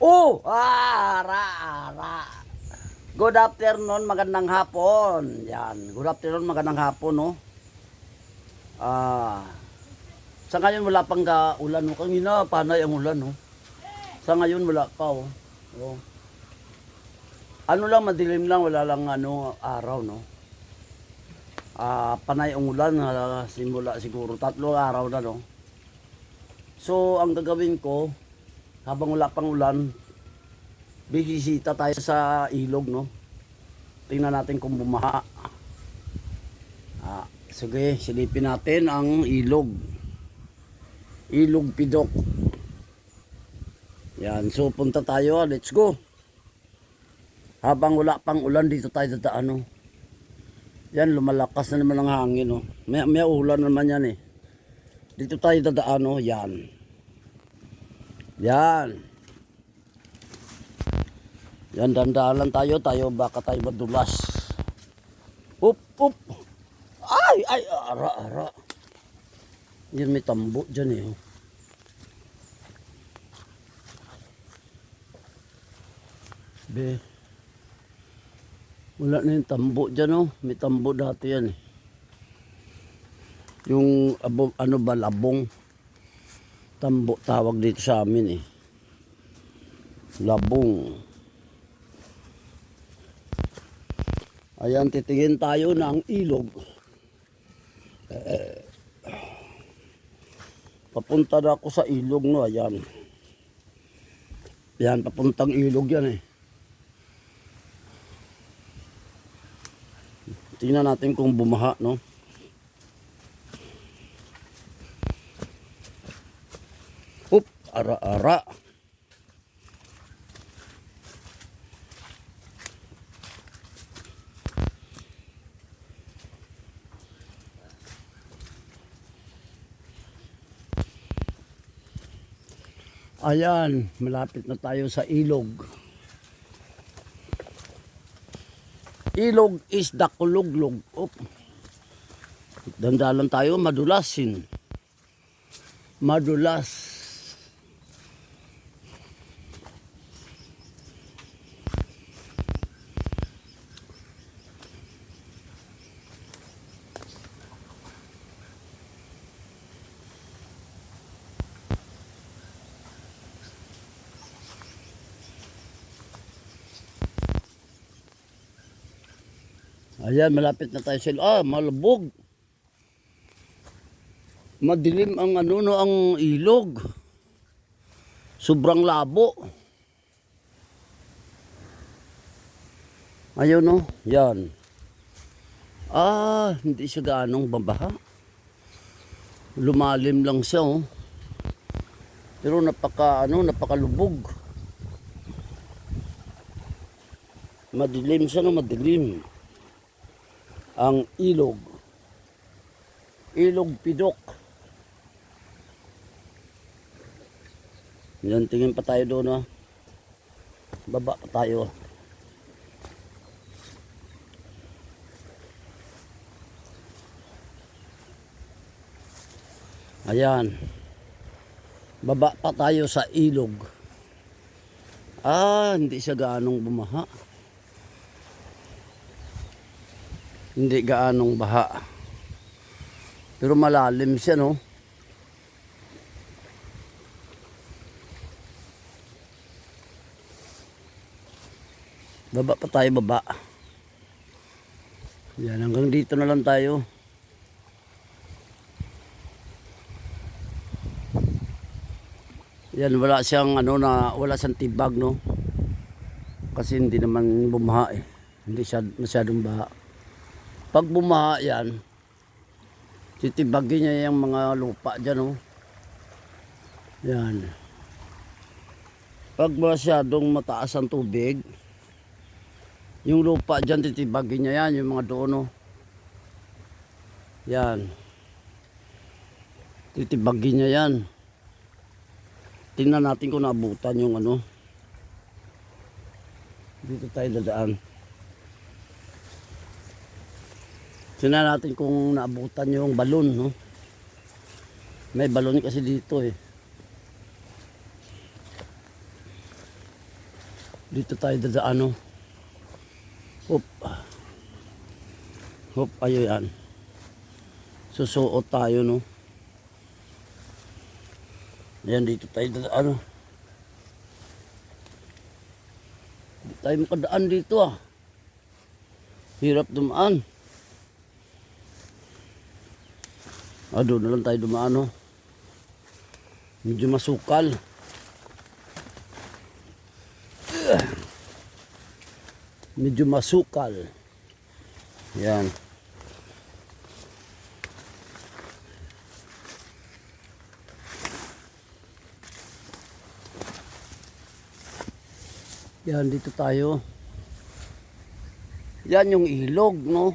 Oh, ara, ara. Good afternoon, magandang hapon. Yan, good afternoon, magandang hapon, no. Ah, sa ngayon wala pang ulan, no. Kanina panay ang ulan, no. Sa ngayon wala pa, oh. Oh. Ano lang, madilim lang, wala lang araw, no. Panay ang ulan, simula siguro 3 araw na, no. So, ang gagawin ko, habang wala pang ulan, bibisita tayo sa ilog, no. Tingnan natin kung bumaha. Sige, silipin natin ang ilog. Ilog Pidok. Yan, so punta tayo, let's go. Habang wala pang ulan, dito tayo dadaan, no. Yan, lumalakas na naman ang hangin, no. May ulan naman yan, eh. Dito tayo dadaan, no. Yan. Yan. Yan, dandalan tayo baka tayo madulas. Up. Ay, ara. Yan, may tambo dyan, eh. Be. Wala na yung tambo dyan, oh. May tambo dati yan, eh. Yung, labong. Tambo tawag dito sa amin, eh. Labong. Ayan, titingin tayo ng ilog. Papunta na ako sa ilog, no. Ayan. Yan, papuntang ilog yan, eh. Tingnan natin kung bumaha, no. Up, ara. Ayan, malapit na tayo sa ilog. Ilog is the kuluglog. Dandalan tayo, madulasin. Madulas. Ayan, malapit na tayo sila. Malubog. Madilim ang ang ilog. Sobrang labo. Ayun, no. Yan. Hindi siya gaanong babaha. Lumalim lang siya, oh. Pero napakalubog. Madilim siya, no, madilim. Ang ilog. Ilog Pidok. Yan, tingin pa tayo doon, ha. Baba pa tayo. Ayan. Baba pa tayo sa ilog. Hindi siya gaanong bumaha. Hindi gaanong baha. Pero malalim siya, no. Baba pa tayo, baba. Yan, hanggang dito na lang tayo. Yan, wala siyang wala siyang tibag, no. Kasi hindi naman bumaha, eh. Hindi siya masyadong baha. Pag bumaha yan, titibagin niya yung mga lupa dyan, oh. Yan. Pag masyadong mataas ang tubig, yung lupa dyan, titibagin niya yan, yung mga doon, oh. Yan. Titibagin niya yan. Tingnan natin kung naabutan yung dito tayo dadaan. Tingnan natin kung naabutan yung balon, no. May balon kasi dito, eh. Dito tayo dadaan, no? Hop. Hop, ayo yan. Susuot tayo, no? Ayan, dito tayo dadaan, no? Hindi tayo makadaan dito, ah. Hirap dumaan. Doon na lang tayo dumaan, no? Medyo masukal. Medyo masukal. Yan. Yan, dito tayo. Yan yung ilog, no?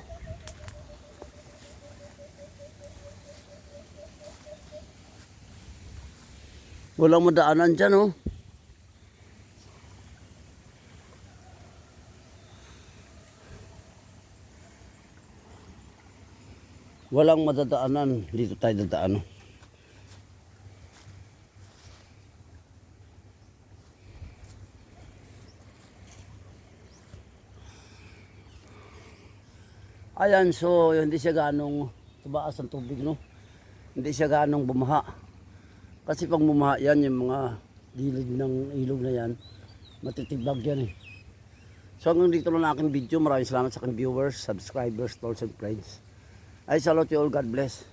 Walang madaanan dyan, no? Walang madadaanan. Dito tayo dadaan, no? Ayan, so hindi siya ganong tubaas ang tubig, no? Hindi siya ganong bumaha. Kasi pag bumaha yan, yung mga gilid ng ilog na yan, matitibag yan, eh. So hanggang dito lang ang aking video. Maraming salamat sa aking viewers, subscribers, tolls and friends. I salute you all. God bless.